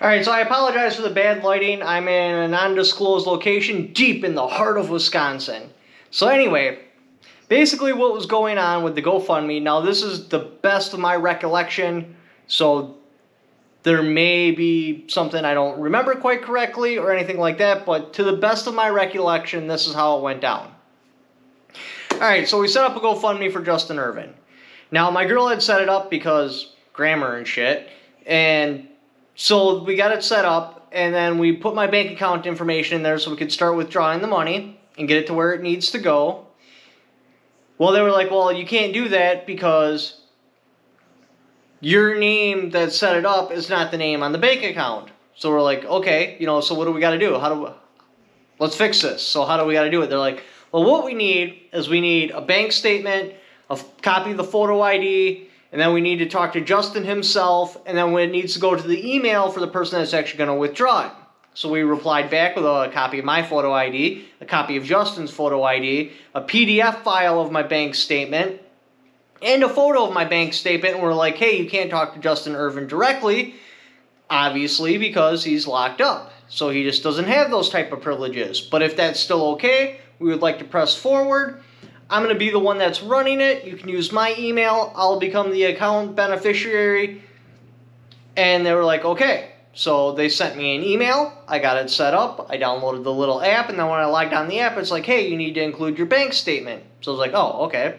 Alright, so I apologize for the bad lighting. I'm in an undisclosed location deep in the heart of Wisconsin. So anyway, basically what was going on with the GoFundMe, now this is the best of my recollection, so there may be something I don't remember quite correctly or anything like that, but to the best of my recollection, this is how it went down. Alright, so we set up a GoFundMe for Justin Ervin. Now, my girl had set it up because grammar and shit, and so we got it set up, and then we put my bank account information in there so we could start withdrawing the money and get it to where it needs to go. Well, they were like, well, you can't do that because your name that set it up is not the name on the bank account. So we're like, okay, so what do we got to do? Let's fix this. So how do we got to do it? They're like, well, what we need is we need a bank statement, a copy of the photo ID, and then we need to talk to Justin himself, and then it needs to go to the email for the person that's actually going to withdraw it. So we replied back with a copy of my photo ID, a copy of Justin's photo ID, a PDF file of my bank statement, and a photo of my bank statement, and we're like, hey, you can't talk to Justin Ervin directly, obviously, because he's locked up. So he just doesn't have those type of privileges. But if that's still okay, we would like to press forward. I'm going to be the one that's running it. You can use my email. I'll become the account beneficiary. And they were like, okay. So they sent me an email. I got it set up. I downloaded the little app. And then when I logged on the app, it's like, hey, you need to include your bank statement. So I was like, oh, okay.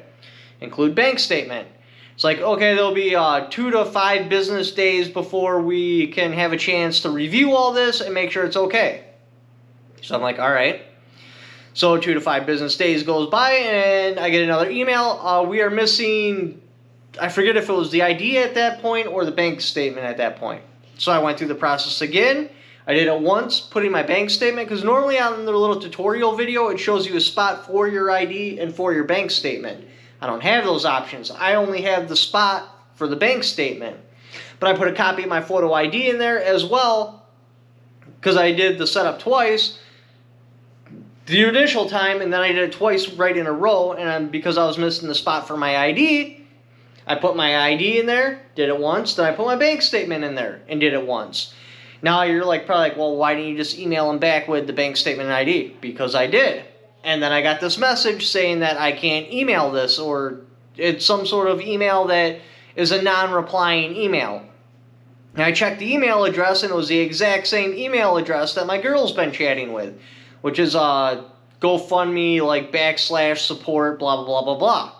Include bank statement. It's like, okay, there'll be 2 to 5 business days before we can have a chance to review all this and make sure it's okay. So I'm like, all right. So 2 to 5 business days goes by, and I get another email. We are missing, I forget if it was the ID at that point or the bank statement at that point. So I went through the process again. I did it once, putting my bank statement, because normally on the little tutorial video, it shows you a spot for your ID and for your bank statement. I don't have those options. I only have the spot for the bank statement. But I put a copy of my photo ID in there as well, because I did the setup twice. The initial time, and then I did it twice right in a row, and because I was missing the spot for my ID, I put my ID in there, did it once, then I put my bank statement in there, and did it once. Now you're probably like, well, why didn't you just email them back with the bank statement and ID? Because I did. And then I got this message saying that I can't email this, or it's some sort of email that is a non-replying email. And I checked the email address, and it was the exact same email address that my girl's been chatting with, which is GoFundMe, /support, blah, blah, blah, blah, blah.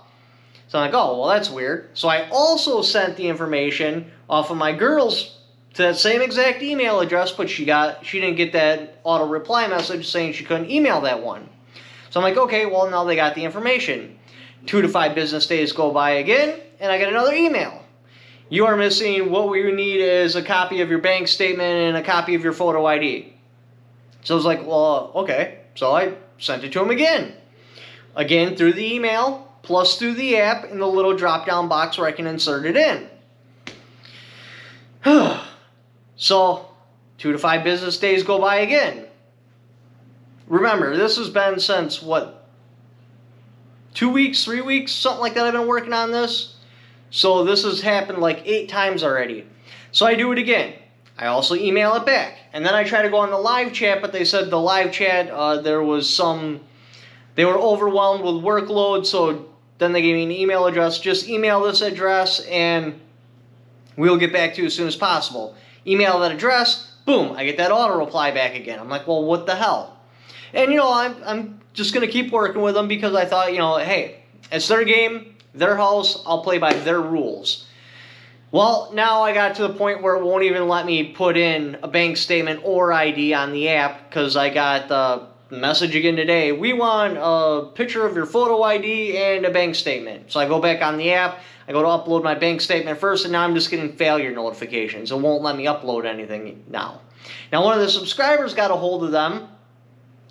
So I'm like, oh, well, that's weird. So I also sent the information off of my girl's to that same exact email address, but she didn't get that auto reply message saying she couldn't email that one. So I'm like, okay, well, now they got the information. 2 to 5 business days go by again, and I get another email. You are missing, what we need is a copy of your bank statement and a copy of your photo ID. So I was like, well, okay. So I sent it to him again. Again, through the email, plus through the app in the little drop-down box where I can insert it in. So, 2 to 5 business days go by again. Remember, this has been since, 2 weeks, 3 weeks, something like that I've been working on this. So this has happened 8 times already. So I do it again. I also email it back. And then I try to go on the live chat, but they said the live chat, they were overwhelmed with workload, so then they gave me an email address. Just email this address, and we'll get back to you as soon as possible. Email that address, boom, I get that auto reply back again. I'm like, well, what the hell? And, I'm just going to keep working with them because I thought, hey, it's their game, their house, I'll play by their rules. Well, now I got to the point where it won't even let me put in a bank statement or ID on the app because I got the message again today. We want a picture of your photo ID and a bank statement. So I go back on the app, I go to upload my bank statement first, and now I'm just getting failure notifications. It won't let me upload anything now. Now, one of the subscribers got a hold of them,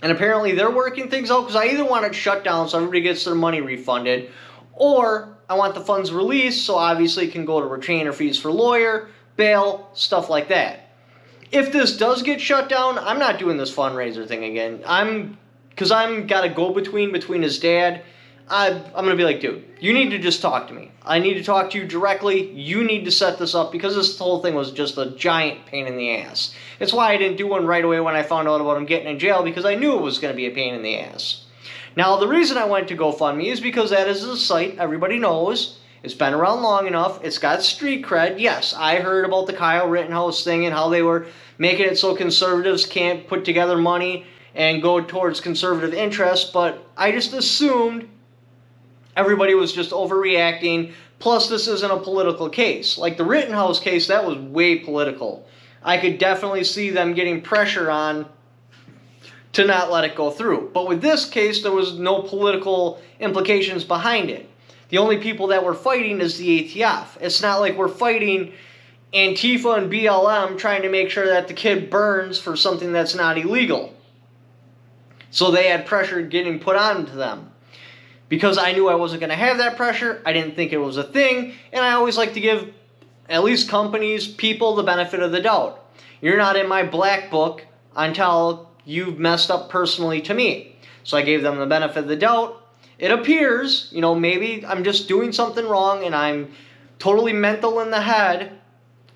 and apparently they're working things out because I either want it shut down so everybody gets their money refunded, or I want the funds released so obviously it can go to retainer fees for lawyer, bail, stuff like that. If this does get shut down, I'm not doing this fundraiser thing again. Because I'm got a go-between between his dad. I'm going to be like, dude, you need to just talk to me. I need to talk to you directly. You need to set this up because this whole thing was just a giant pain in the ass. It's why I didn't do one right away when I found out about him getting in jail, because I knew it was going to be a pain in the ass. Now, the reason I went to GoFundMe is because that is a site everybody knows. It's been around long enough. It's got street cred. Yes, I heard about the Kyle Rittenhouse thing and how they were making it so conservatives can't put together money and go towards conservative interests, but I just assumed everybody was just overreacting. Plus, this isn't a political case. Like the Rittenhouse case, that was way political. I could definitely see them getting pressure on to not let it go through. But with this case, there was no political implications behind it. The only people that were fighting is the ATF. It's not like we're fighting Antifa and BLM trying to make sure that the kid burns for something that's not illegal. So they had pressure getting put on to them. Because I knew I wasn't going to have that pressure, I didn't think it was a thing, and I always like to give at least companies, people, the benefit of the doubt. You're not in my black book until you've messed up personally to me. So I gave them the benefit of the doubt. It appears, maybe I'm just doing something wrong and I'm totally mental in the head,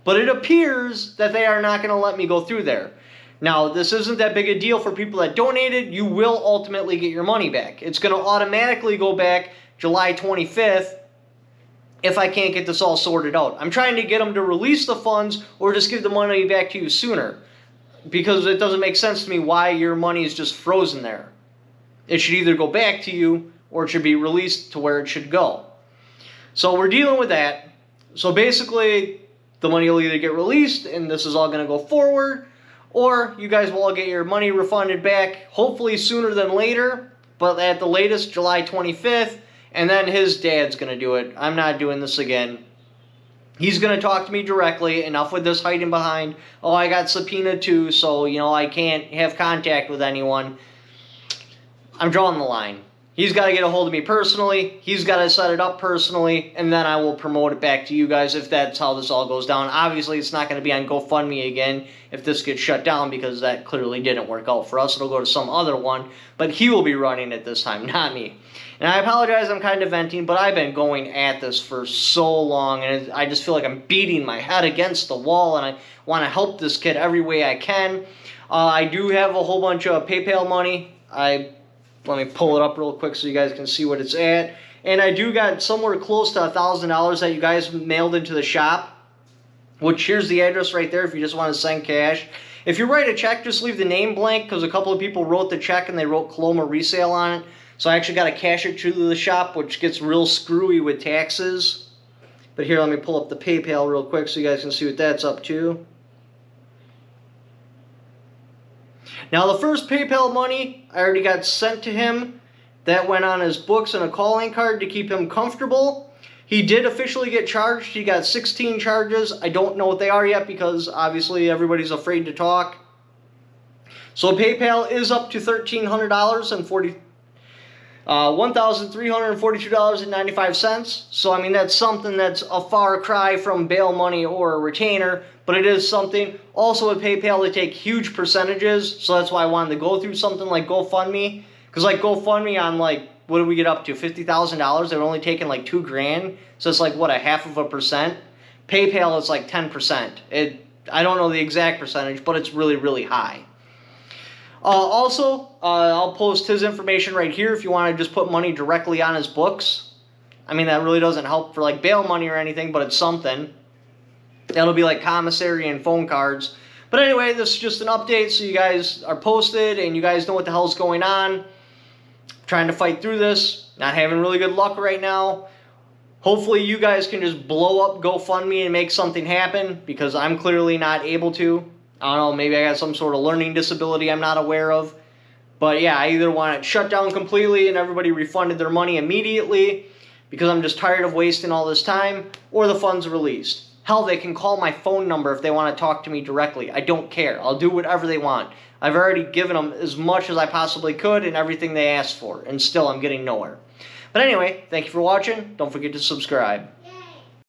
but it appears that they are not going to let me go through there. Now, this isn't that big a deal for people that donated. You will ultimately get your money back. It's going to automatically go back July 25th if I can't get this all sorted out. I'm trying to get them to release the funds or just give the money back to you sooner, because it doesn't make sense to me why your money is just frozen there. It should either go back to you or it should be released to where it should go. So we're dealing with that. So basically, the money will either get released and this is all going to go forward, or you guys will all get your money refunded back, hopefully sooner than later, but at the latest July 25th, and then his dad's going to do it. I'm not doing this again. He's going to talk to me directly. Enough with this hiding behind, oh, I got subpoenaed too, so, I can't have contact with anyone. I'm drawing the line. He's got to get a hold of me personally. He's got to set it up personally, and then I will promote it back to you guys if that's how this all goes down. Obviously, it's not going to be on GoFundMe again if this gets shut down, because that clearly didn't work out for us. It'll go to some other one, but he will be running it this time, not me. And I apologize, I'm kind of venting, but I've been going at this for so long, and I just feel like I'm beating my head against the wall, and I want to help this kid every way I can. I do have a whole bunch of PayPal money. Let me pull it up real quick so you guys can see what it's at. And I do got somewhere close to $1,000 that you guys mailed into the shop, which here's the address right there if you just want to send cash. If you write a check, just leave the name blank, because a couple of people wrote the check and they wrote Coloma resale on it. So I actually got to cash it to the shop, which gets real screwy with taxes. But here, let me pull up the PayPal real quick so you guys can see what that's up to. Now, the first PayPal money I already got sent to him. That went on his books and a calling card to keep him comfortable. He did officially get charged. He got 16 charges. I don't know what they are yet because obviously everybody's afraid to talk. So PayPal is up to $1,300 and $1,342.95. So, I mean, that's something that's a far cry from bail money or a retainer, but it is something. Also with PayPal, they take huge percentages, so that's why I wanted to go through something like GoFundMe. Because like GoFundMe on like, what did we get up to, $50,000? They were only taking like $2,000, so it's like, what, 0.5%? PayPal is like 10%. I don't know the exact percentage, but it's really, really high. Also, I'll post his information right here if you want to just put money directly on his books. I mean, that really doesn't help for like bail money or anything, but it's something. That'll be like commissary and phone cards. But anyway, this is just an update so you guys are posted and you guys know what the hell's going on. Trying to fight through this. Not having really good luck right now. Hopefully you guys can just blow up GoFundMe and make something happen, because I'm clearly not able to. I don't know, maybe I got some sort of learning disability I'm not aware of. But yeah, I either want it shut down completely and everybody refunded their money immediately, because I'm just tired of wasting all this time, or the funds released. Hell, they can call my phone number if they want to talk to me directly. I don't care. I'll do whatever they want. I've already given them as much as I possibly could and everything they asked for, and still I'm getting nowhere. But anyway, thank you for watching. Don't forget to subscribe.